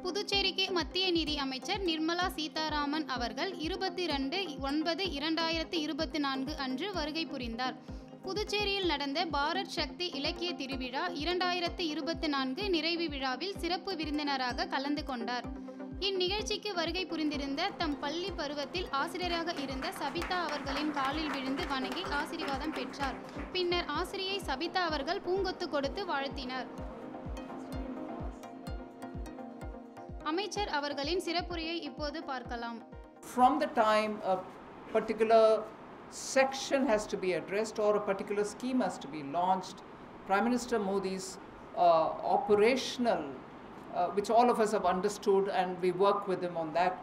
புதுச்சேரிக்கு மத்திய நிதி அமைச்சர் நிர்மலா சீதாராமன் அவர்கள் 22/9/2024 அன்று வருகை புரிந்தார். புதுச்சேரியில் நடந்த பாரத் சக்தி இலக்கிய திருவிழா 2024 நிறைவு விழாவில் சிறப்பு விருந்தினராக கலந்து கொண்டார். இந்நிகழ்ச்சிக்கு வருகை புரிந்திருந்த தம் பள்ளி பருவத்தில் ஆசிரியராக இருந்த சபிதா அவர்களின் காலில் விழுந்து வணங்கி ஆசீர்வாதம் பெற்றார். பின்னர் ஆசிரியை சபிதா அவர்கள் பூங்கொத்து கொடுத்து வாழ்த்தினார். அமைச்சர் அவர்களின் சிறப்புரையை இப்போது பார்க்கலாம். From the time a particular section has to be addressed or a particular scheme has to be launched, Prime Minister Modi's operational, which all of us have understood and we work with him on that,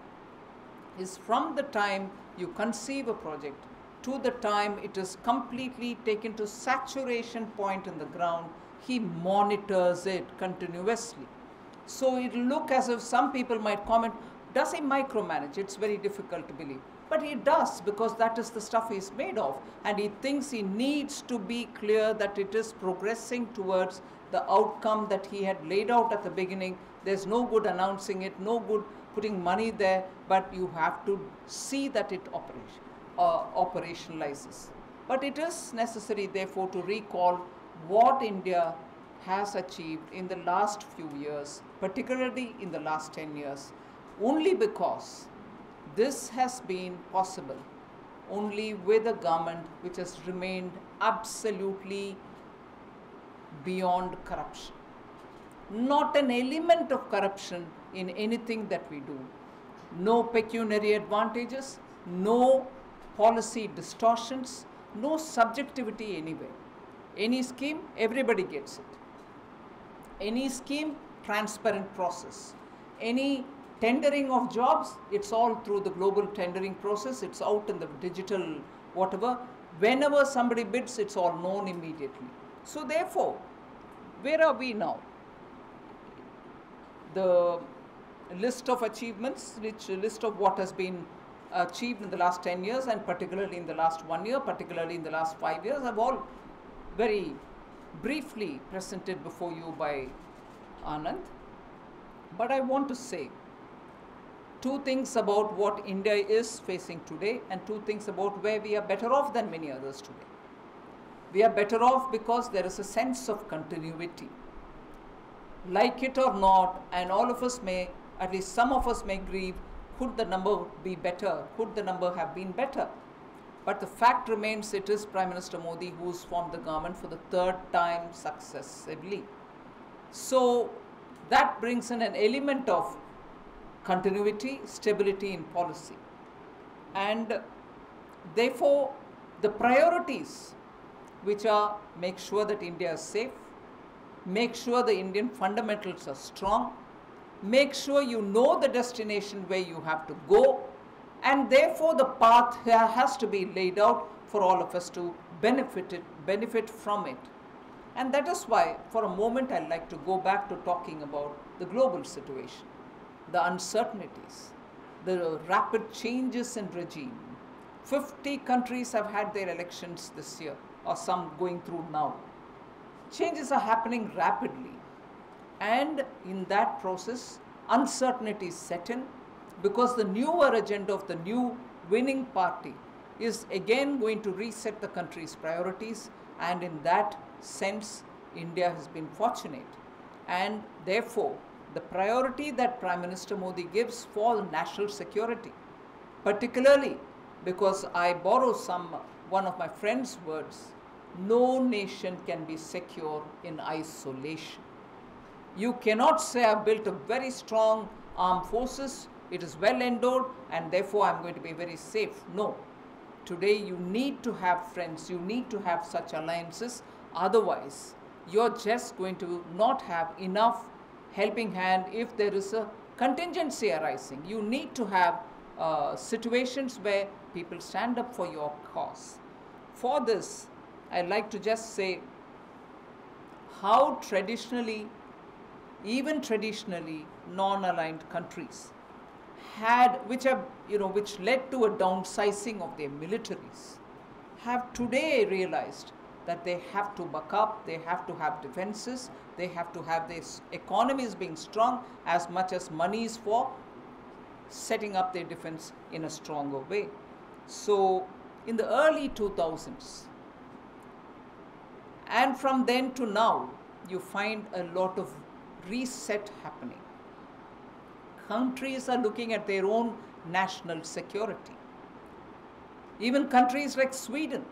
is from the time you conceive a project to the time it is completely taken to saturation point in the ground, he monitors it continuously. So it will look as if some people might comment, does he micromanage? It's very difficult to believe. But he does, because that is the stuff he's made of. And he thinks he needs to be clear that it is progressing towards the outcome that he had laid out at the beginning. There's no good announcing it, no good putting money there, but you have to see that it operationalizes. But it is necessary, therefore, to recall what India has achieved in the last few years, particularly in the last 10 years, only because this has been possible only with a government which has remained absolutely beyond corruption. Not an element of corruption in anything that we do. No pecuniary advantages, no policy distortions, no subjectivity anywhere. Any scheme, everybody gets it. Any scheme, transparent process. Any tendering of jobs, it's all through the global tendering process, it's out in the digital whatever. Whenever somebody bids, it's all known immediately. So therefore, where are we now? The list of achievements, which list of what has been achieved in the last 10 years and particularly in the last 1 year, particularly in the last 5 years, have all very briefly presented before you by Anand. But I want to say two things about what India is facing today and two things about where we are better off than many others today. We are better off because there is a sense of continuity. Like it or not, and all of us may, at least some of us may grieve, could the number be better? Could the number have been better? But the fact remains, it is Prime Minister Modi who has formed the government for the third time successively. So that brings in an element of continuity, stability in policy. And therefore, the priorities, which are make sure that India is safe, make sure the Indian fundamentals are strong, make sure you know the destination where you have to go, and therefore the path has to be laid out for all of us to benefit from it. And that is why, for a moment, I'd like to go back to talking about the global situation, the uncertainties, the rapid changes in regime. 50 countries have had their elections this year, or some going through now. Changes are happening rapidly, and in that process, uncertainties set in, because the newer agenda of the new winning party is again going to reset the country's priorities, and in that sense, India has been fortunate. And therefore, the priority that Prime Minister Modi gives for national security, particularly because I borrow one of my friend's words, no nation can be secure in isolation. You cannot say I've built a very strong armed forces, it is well endowed, and therefore I'm going to be very safe. No. Today you need to have friends, you need to have such alliances, otherwise you're just going to not have enough helping hand if there is a contingency arising. You need to have situations where people stand up for your cause. For this, I'd like to just say how even traditionally non-aligned countries which led to a downsizing of their militaries, have today realized that they have to buck up, they have to have defenses, they have to have this economies being strong as much as monies for setting up their defense in a stronger way. So in the early 2000s, and from then to now, you find a lot of reset happening. Countries are looking at their own national security. Even countries like Sweden,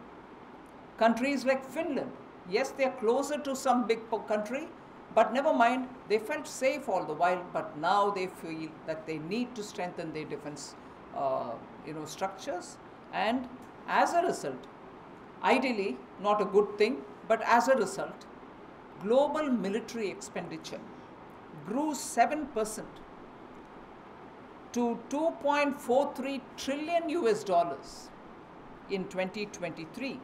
countries like Finland, yes, they are closer to some big country, but never mind, they felt safe all the while, but now they feel that they need to strengthen their defense structures, and as a result, ideally not a good thing, but as a result, global military expenditure grew 7% to $2.43 trillion in 2023,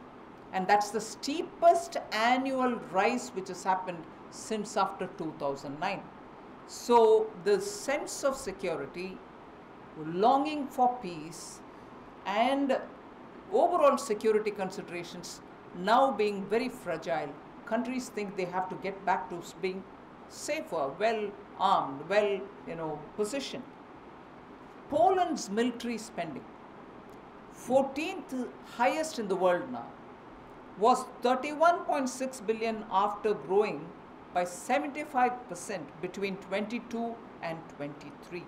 and that's the steepest annual rise which has happened since after 2009. So the sense of security, longing for peace, and overall security considerations now being very fragile, countries think they have to get back to being safer, well armed, well positioned. Poland's military spending, 14th highest in the world now, was 31.6 billion after growing by 75% between 22 and 23.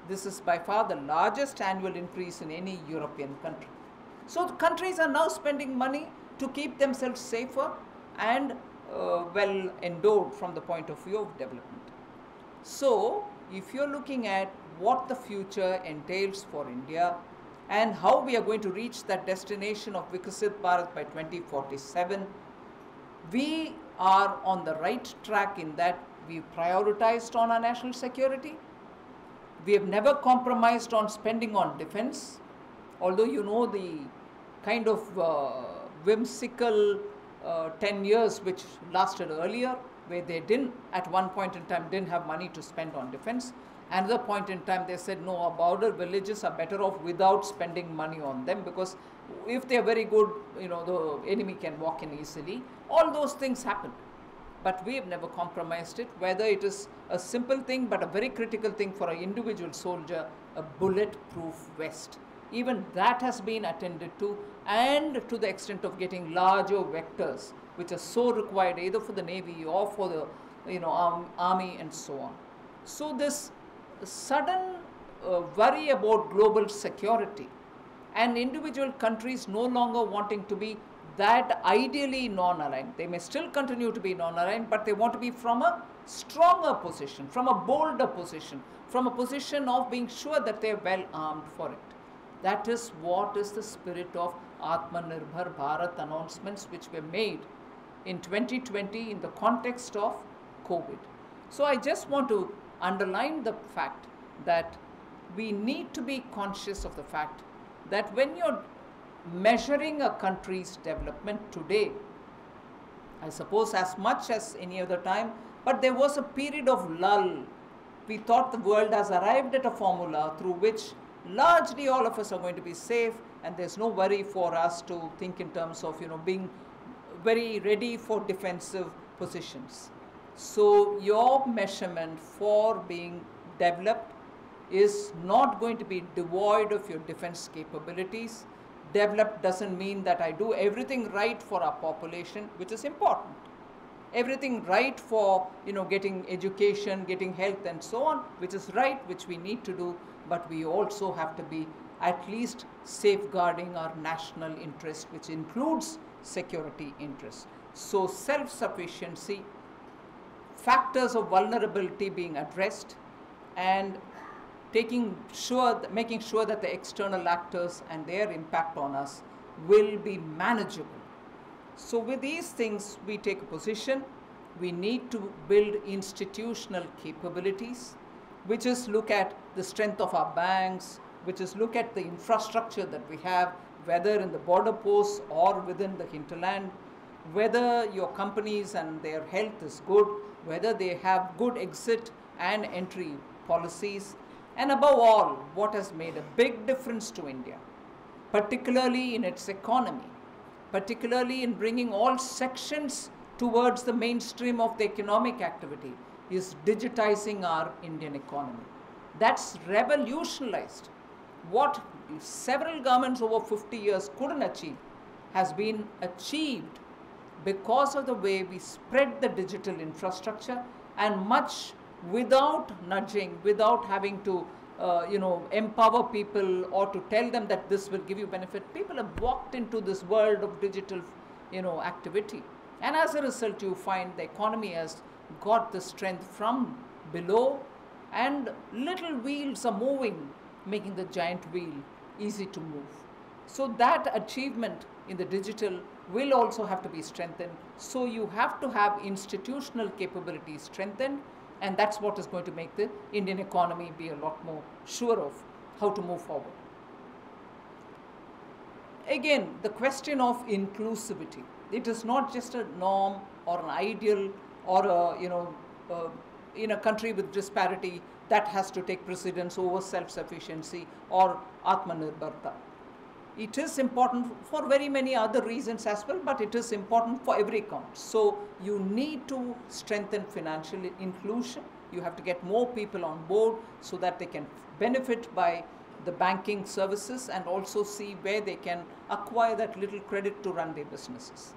This is by far the largest annual increase in any European country. So the countries are now spending money to keep themselves safer and well endowed from the point of view of development. So if you're looking at what the future entails for India and how we are going to reach that destination of Viksit Bharat by 2047, we are on the right track in that we prioritized on our national security. We have never compromised on spending on defense, although the kind of whimsical 10 years which lasted earlier, where they didn't, at one point in time, didn't have money to spend on defense. Another point in time, they said, no, our border villages are better off without spending money on them, because if they're very good, the enemy can walk in easily. All those things happened. But we have never compromised it, whether it is a simple thing, but a very critical thing for an individual soldier, a bulletproof vest. Even that has been attended to, and to the extent of getting larger vectors, which are so required either for the Navy or for the Army and so on. So this sudden worry about global security and individual countries no longer wanting to be that ideally non-aligned. They may still continue to be non-aligned, but they want to be from a stronger position, from a bolder position, from a position of being sure that they are well armed for it. That is what is the spirit of Atmanirbhar Bharat announcements which were made in 2020 in the context of COVID. So I just want to underline the fact that we need to be conscious of the fact that when you're measuring a country's development today, I suppose as much as any other time, but there was a period of lull. We thought the world has arrived at a formula through which largely all of us are going to be safe, and there's no worry for us to think in terms of being very ready for defensive positions. So your measurement for being developed is not going to be devoid of your defense capabilities. Developed doesn't mean that I do everything right for our population, which is important. Everything right for getting education, getting health and so on, which is right, which we need to do, but we also have to be at least safeguarding our national interest, which includes security interests. So self-sufficiency, factors of vulnerability being addressed, and making sure that the external actors and their impact on us will be manageable. So with these things, we take a position. We need to build institutional capabilities, which is look at the strength of our banks, which is look at the infrastructure that we have, whether in the border posts or within the hinterland, whether your companies and their health is good, whether they have good exit and entry policies, and above all, what has made a big difference to India, particularly in its economy, particularly in bringing all sections towards the mainstream of the economic activity, is digitizing our Indian economy. That's revolutionized. What several governments over 50 years couldn't achieve has been achieved because of the way we spread the digital infrastructure, and much without nudging, without having to empower people or to tell them that this will give you benefit. People have walked into this world of digital activity, and as a result you find the economy has got the strength from below, and little wheels are moving, making the giant wheel easy to move. So that achievement in the digital will also have to be strengthened. So you have to have institutional capability strengthened, and that's what is going to make the Indian economy be a lot more sure of how to move forward. Again, the question of inclusivity. It is not just a norm or an ideal or in a country with disparity that has to take precedence over self-sufficiency or Atmanirbharta. It is important for very many other reasons as well, but it is important for every count. So you need to strengthen financial inclusion. You have to get more people on board so that they can benefit by the banking services and also see where they can acquire that little credit to run their businesses.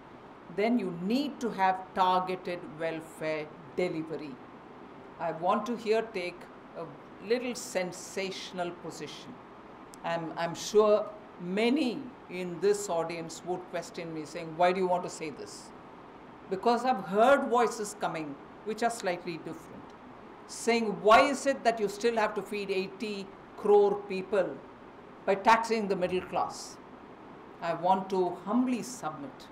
Then you need to have targeted welfare delivery. I want to here take a little sensational position. I'm sure many in this audience would question me saying, why do you want to say this? Because I've heard voices coming which are slightly different, saying, why is it that you still have to feed 80 crore people by taxing the middle class? I want to humbly submit.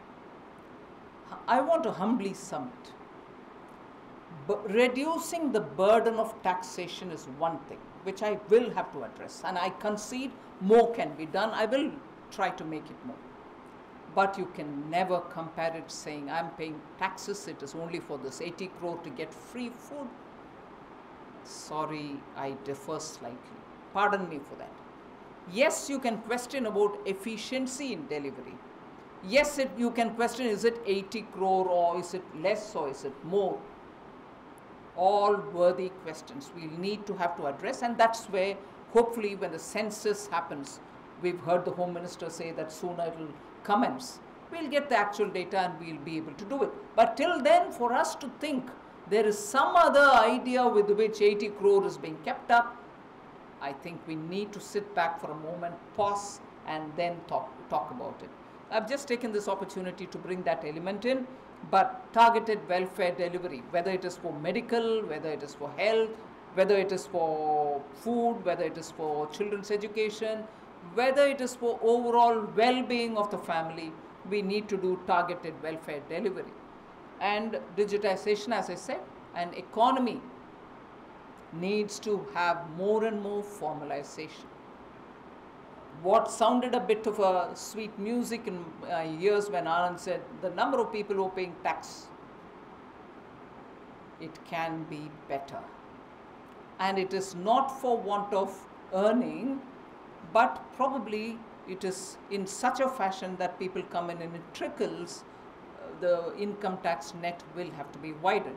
But reducing the burden of taxation is one thing which I will have to address, and I concede more can be done. I will try to make it more. But you can never compare it saying, I'm paying taxes, it is only for this 80 crore to get free food. Sorry, I differ slightly. Pardon me for that. Yes, you can question about efficiency in delivery. Yes, you can question, is it 80 crore or is it less or is it more? All worthy questions we'll need to have to address, and that's where hopefully when the census happens, we've heard the Home Minister say that sooner it will commence. We'll get the actual data and we'll be able to do it. But till then, for us to think there is some other idea with which 80 crore is being kept up, I think we need to sit back for a moment, pause, and then talk about it. I've just taken this opportunity to bring that element in, but targeted welfare delivery, whether it is for medical, whether it is for health, whether it is for food, whether it is for children's education, whether it is for overall well-being of the family, we need to do targeted welfare delivery. And digitization, as I said, and economy needs to have more and more formalization. What sounded a bit of a sweet music in years when Anand said the number of people who are paying tax, it can be better. And it is not for want of earning, but probably it is in such a fashion that people come in and it trickles. The income tax net will have to be widened.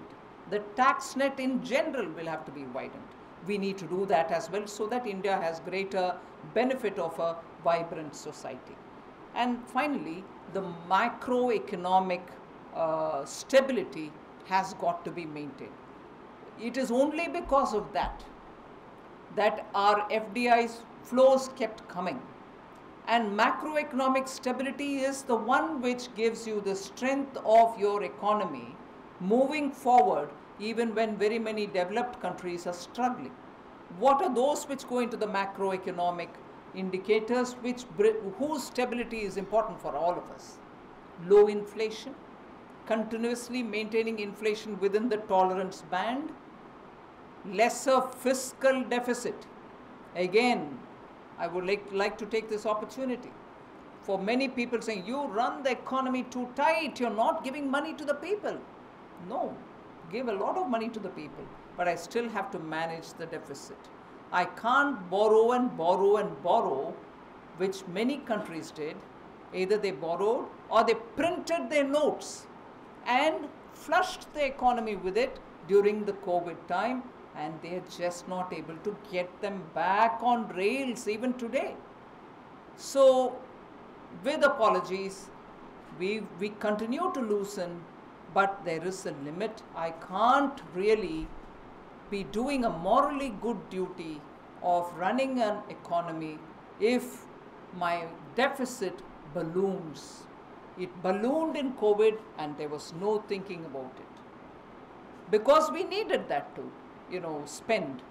The tax net in general will have to be widened. We need to do that as well so that India has greater benefit of a vibrant society. And finally, the macroeconomic stability has got to be maintained. It is only because of that our FDI flows kept coming. And macroeconomic stability is the one which gives you the strength of your economy moving forward, even when very many developed countries are struggling. What are those which go into the macroeconomic indicators whose stability is important for all of us? Low inflation, continuously maintaining inflation within the tolerance band, lesser fiscal deficit. Again, I would like to take this opportunity for many people saying, you run the economy too tight, you're not giving money to the people. No, give a lot of money to the people, but I still have to manage the deficit. I can't borrow and borrow and borrow, which many countries did, Either they borrowed or they printed their notes and flushed the economy with it during the COVID time, and they are just not able to get them back on rails even today. So, with apologies, we continue to loosen, but there is a limit. I can't really be doing a morally good duty of running an economy if my deficit balloons. It ballooned in COVID and there was no thinking about it, because we needed that to, spend.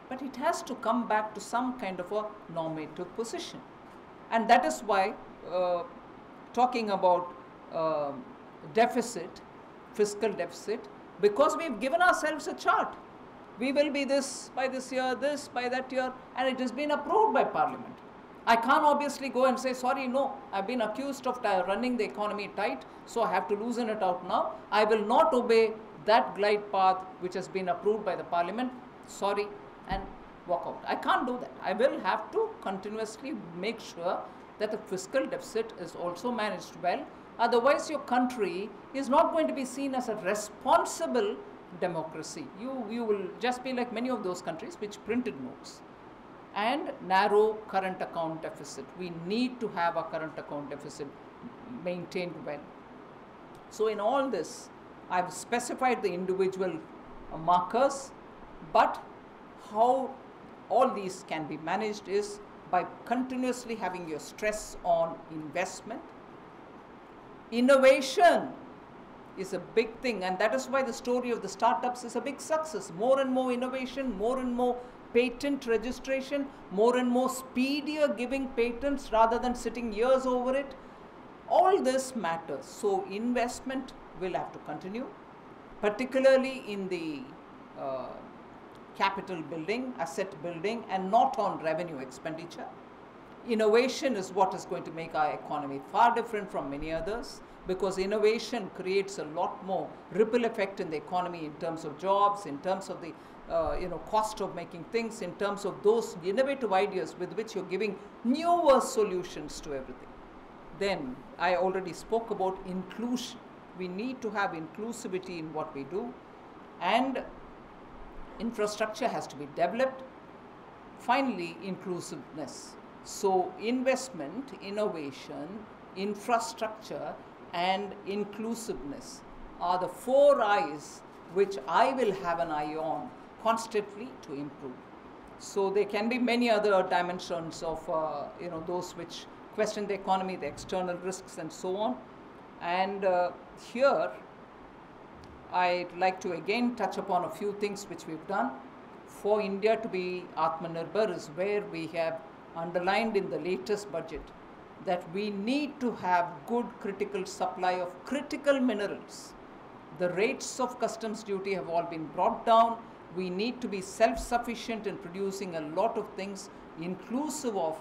But it has to come back to some kind of a normative position. And that is why talking about deficit, fiscal deficit, because we've given ourselves a chart. We will be this by this year, this by that year, and it has been approved by Parliament. I can't obviously go and say, sorry, no, I've been accused of running the economy tight, so I have to loosen it out now. I will not obey that glide path which has been approved by the Parliament, sorry, and walk out. I can't do that. I will have to continuously make sure that the fiscal deficit is also managed well. Otherwise, your country is not going to be seen as a responsible democracy. You will just be like many of those countries which printed notes. And narrow current account deficit. We need to have a current account deficit maintained well. So in all this, I've specified the individual markers, but how all these can be managed is by continuously having your stress on investment. Innovation is a big thing, and that is why the story of the startups is a big success. More and more innovation, more and more patent registration, more and more speedier giving patents rather than sitting years over it. All this matters. So investment will have to continue, particularly in the capital building, asset building, and not on revenue expenditure. Innovation is what is going to make our economy far different from many others, because innovation creates a lot more ripple effect in the economy in terms of jobs, in terms of the cost of making things, in terms of those innovative ideas with which you're giving newer solutions to everything. Then I already spoke about inclusion. We need to have inclusivity in what we do, and infrastructure has to be developed. Finally, inclusiveness. So investment, innovation, infrastructure, and inclusiveness are the 4 I's which I will have an eye on constantly to improve. So there can be many other dimensions of those which question the economy, the external risks, and so on. And here I'd like to again touch upon a few things which we've done. For India to be Atmanirbhar is where we have underlined in the latest budget that we need to have good critical supply of critical minerals. The rates of customs duty have all been brought down. We need to be self-sufficient in producing a lot of things, inclusive of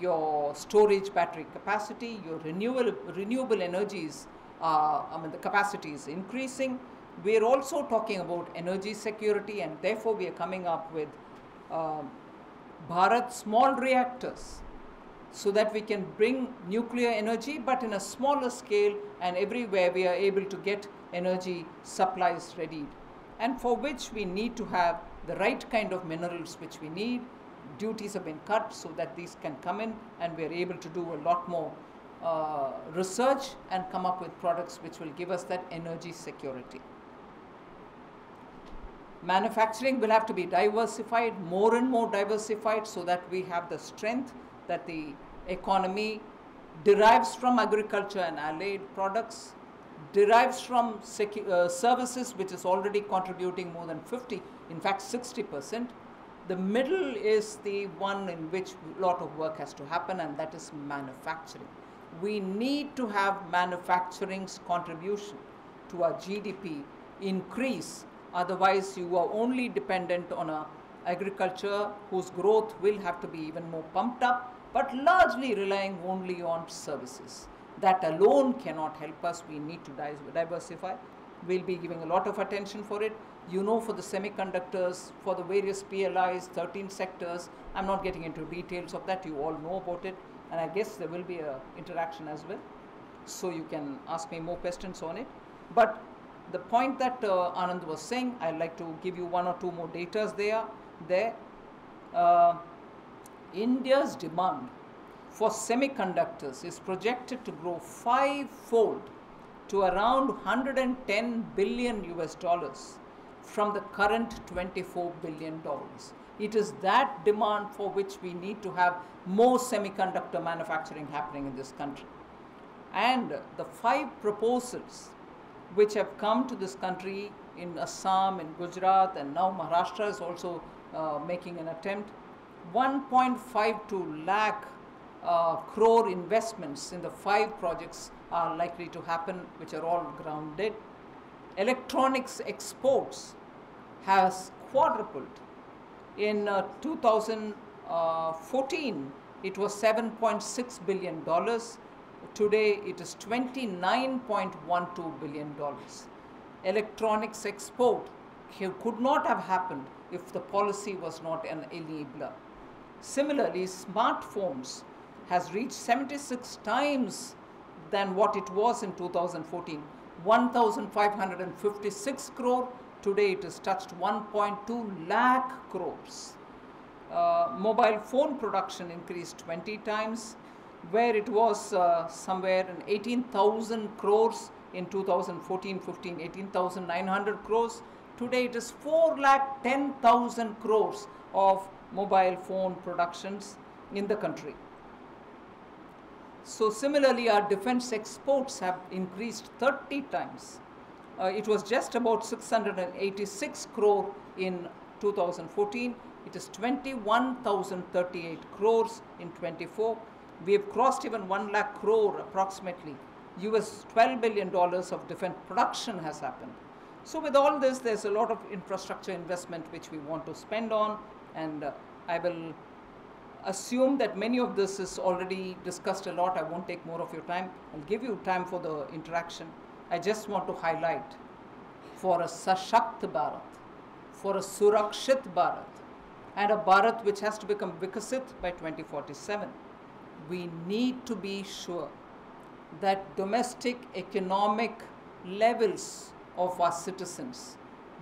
your storage battery capacity, your renewable energies, the capacity is increasing. We are also talking about energy security, and therefore we are coming up with Bharat small reactors, so that we can bring nuclear energy but in a smaller scale, and everywhere we are able to get energy supplies ready, and for which we need to have the right kind of minerals which we need. Duties have been cut so that these can come in, and we are able to do a lot more research and come up with products which will give us that energy security. Manufacturing will have to be diversified, more and more diversified, so that we have the strength that the economy derives from agriculture and allied products, derives from services, which is already contributing more than 50, in fact 60%. The middle is the one in which a lot of work has to happen, and that is manufacturing. We need to have manufacturing's contribution to our GDP increase. Otherwise, you are only dependent on agriculture whose growth will have to be even more pumped up, but largely relying only on services. That alone cannot help us. We need to diversify. We'll be giving a lot of attention for it. For the semiconductors, for the various PLIs, 13 sectors, I'm not getting into details of that. You all know about it. and I guess there will be an interaction as well, so you can ask me more questions on it. But the point that Anand was saying, I'd like to give you one or two more datas there. India's demand for semiconductors is projected to grow 5-fold to around $110 billion from the current $24 billion. It is that demand for which we need to have more semiconductor manufacturing happening in this country. And the 5 proposals which have come to this country in Assam, in Gujarat, and now Maharashtra is also making an attempt. 1.52 lakh crore investments in the 5 projects are likely to happen, which are all grounded. Electronics exports has quadrupled. In 2014, it was $7.6 billion. Today, it is $29.12 billion. Electronics export could not have happened if the policy was not an enabler. Similarly, smartphones has reached 76 times than what it was in 2014. 1,556 crore. Today it has touched 1.2 lakh crores. Mobile phone production increased 20 times, where it was somewhere in 18,000 crores in 2014-15, 18,900 crores. Today it is 4,10,000 crores of mobile phone productions in the country. So similarly, our defense exports have increased 30 times. It was just about 686 crore in 2014. It is 21,038 crores in 24. We have crossed even 1 lakh crore approximately. $12 billion of defense production has happened. So with all this, there's a lot of infrastructure investment which we want to spend on, and I will assume that many of this is already discussed a lot. I won't take more of your time. I'll give you time for the interaction. I just want to highlight, for a Sashakt Bharat, for a Surakshit Bharat, and a Bharat which has to become Vikasit by 2047, we need to be sure that domestic economic levels of our citizens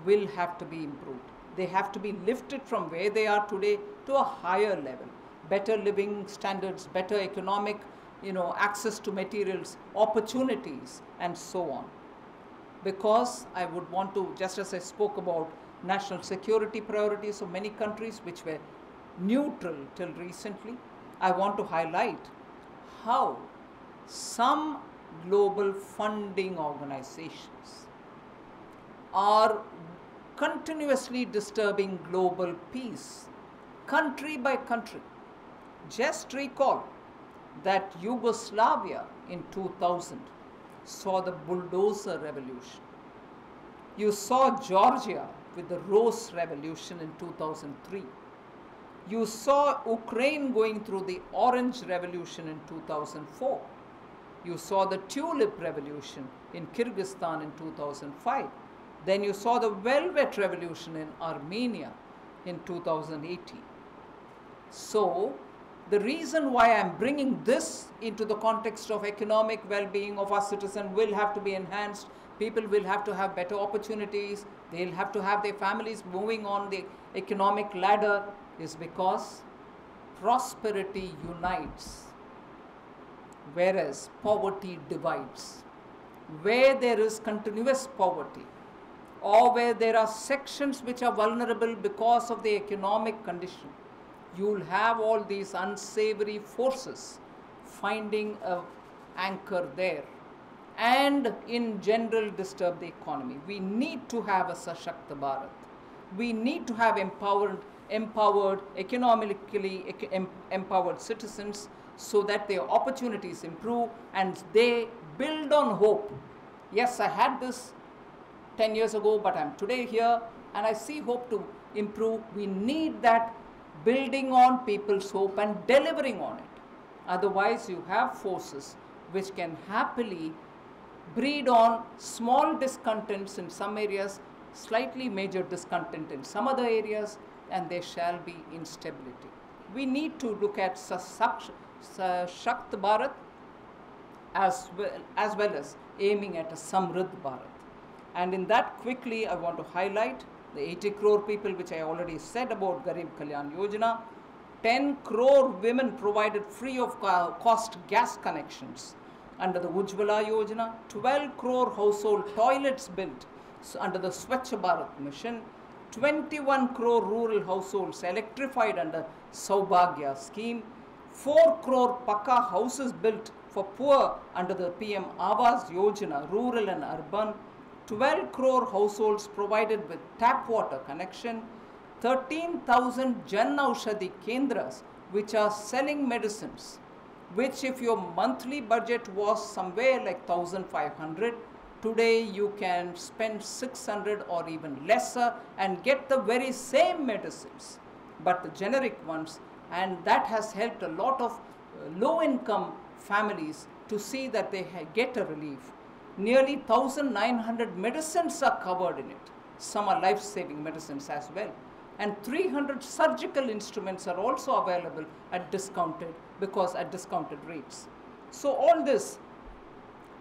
will have to be improved. They have to be lifted from where they are today to a higher level. Better living standards, better economic, access to materials, opportunities, and so on. Because I would want to, just as I spoke about national security priorities of many countries which were neutral till recently, I want to highlight how some global funding organizations are continuously disturbing global peace, country by country. Just recall that Yugoslavia in 2000 saw the bulldozer revolution. You saw Georgia with the Rose revolution in 2003. You saw Ukraine going through the Orange revolution in 2004. You saw the Tulip revolution in Kyrgyzstan in 2005. Then you saw the Velvet revolution in Armenia in 2018. So, the reason why I am bringing this into the context of economic well-being of our citizens will have to be enhanced. People will have to have better opportunities. They'll have to have their families moving on the economic ladder, is because prosperity unites, whereas poverty divides. Where there is continuous poverty, or where there are sections which are vulnerable because of the economic condition, you will have all these unsavory forces finding an anchor there and in general disturb the economy. We need to have a Sashakt Bharat. We need to have empowered, economically empowered citizens so that their opportunities improve and they build on hope. Yes, I had this 10 years ago, but I'm today here and I see hope to improve. We need that building on people's hope and delivering on it. Otherwise, you have forces which can happily breed on small discontents in some areas, slightly major discontent in some other areas, and there shall be instability. We need to look at Shakt Bharat as well as aiming at a Samriddh Bharat. And in that, quickly I want to highlight the 80 crore people which I already said about 𝐲𝐫𝐾𝐬𝐡 Yojana. 10 crore women provided free of cost gas connections under the 𝐓𝐢𝐽𝐼 Yojana. 12 crore household toilets built under the �സ്વચ્છ Bharat mission. 21 crore rural households electrified under Saubhagya scheme. 4 crore Pakka houses built for poor under the PM Awas Yojana, rural and urban. 12 crore households provided with tap water connection. 13,000 Jan Aushadhi Kendras which are selling medicines, which if your monthly budget was somewhere like 1,500, today you can spend 600 or even lesser and get the very same medicines, but the generic ones, and that has helped a lot of low-income families to see that they get a relief. Nearly 1,900 medicines are covered in it. Some are life-saving medicines as well. And 300 surgical instruments are also available at discounted rates. So all this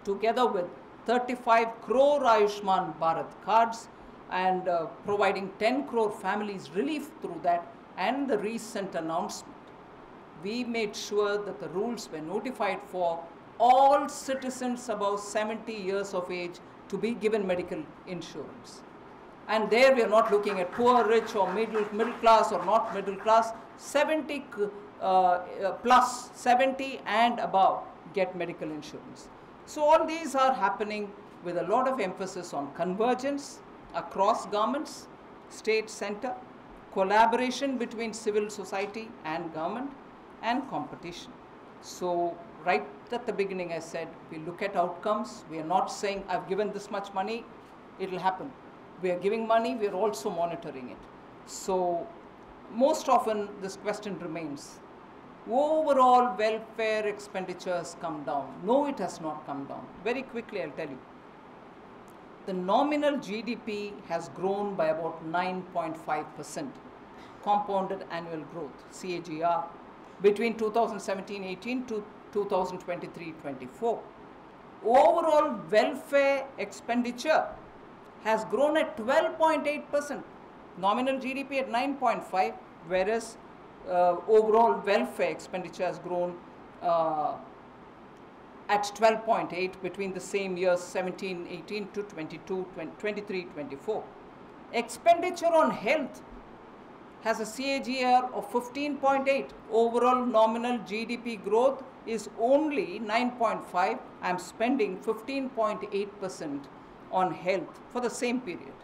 together with 35 crore Ayushman Bharat cards and providing 10 crore families relief through that, and the recent announcement, we made sure that the rules were notified for all citizens above 70 years of age to be given medical insurance. And there we are not looking at poor, rich or middle class or not middle class. 70 plus 70 and above get medical insurance. So all these are happening with a lot of emphasis on convergence across governments, state, center, collaboration between civil society and government, and competition. So right at the beginning I said, we look at outcomes. We are not saying I've given this much money, it will happen. We are giving money, we are also monitoring it. So most often this question remains, overall welfare expenditures come down. No, it has not come down. Very quickly I'll tell you. The nominal GDP has grown by about 9.5%, compounded annual growth, CAGR, between 2017-18 to 2023-24. Overall welfare expenditure has grown at 12.8%, nominal GDP at 9.5%, whereas overall welfare expenditure has grown at 12.8% between the same years 17-18 to 23-24. Expenditure on health has a CAGR of 15.8%. Overall nominal GDP growth is only 9.5%. I am spending 15.8% on health for the same period.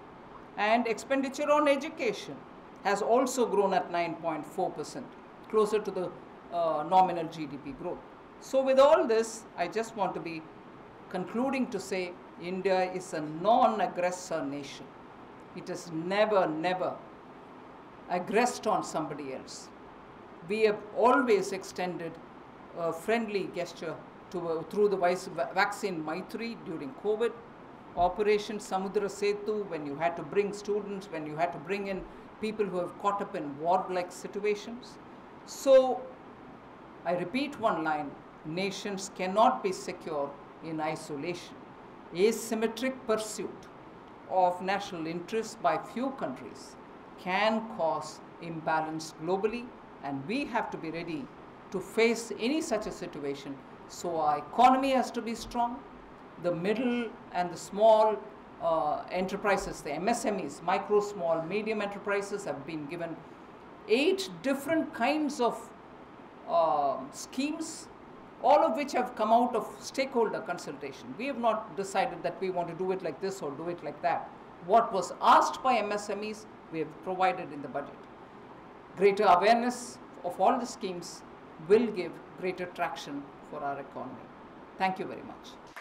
And expenditure on education has also grown at 9.4%, closer to the nominal GDP growth. So with all this, I just want to be concluding to say India is a non-aggressor nation. It has never aggressed on somebody else. We have always extended a friendly gesture through the vaccine Maitri during COVID, Operation Samudra Setu when you had to bring students, when you had to bring in people who have caught up in war-like situations. So I repeat one line, nations cannot be secure in isolation. Asymmetric pursuit of national interests by few countries can cause imbalance globally, and we have to be ready to face any such a situation. So our economy has to be strong. The middle and the small enterprises, the MSMEs, micro, small, medium enterprises, have been given 8 different kinds of schemes, all of which have come out of stakeholder consultation. We have not decided that we want to do it like this or do it like that. What was asked by MSMEs, we have provided in the budget. Greater awareness of all the schemes will give greater traction for our economy. Thank you very much.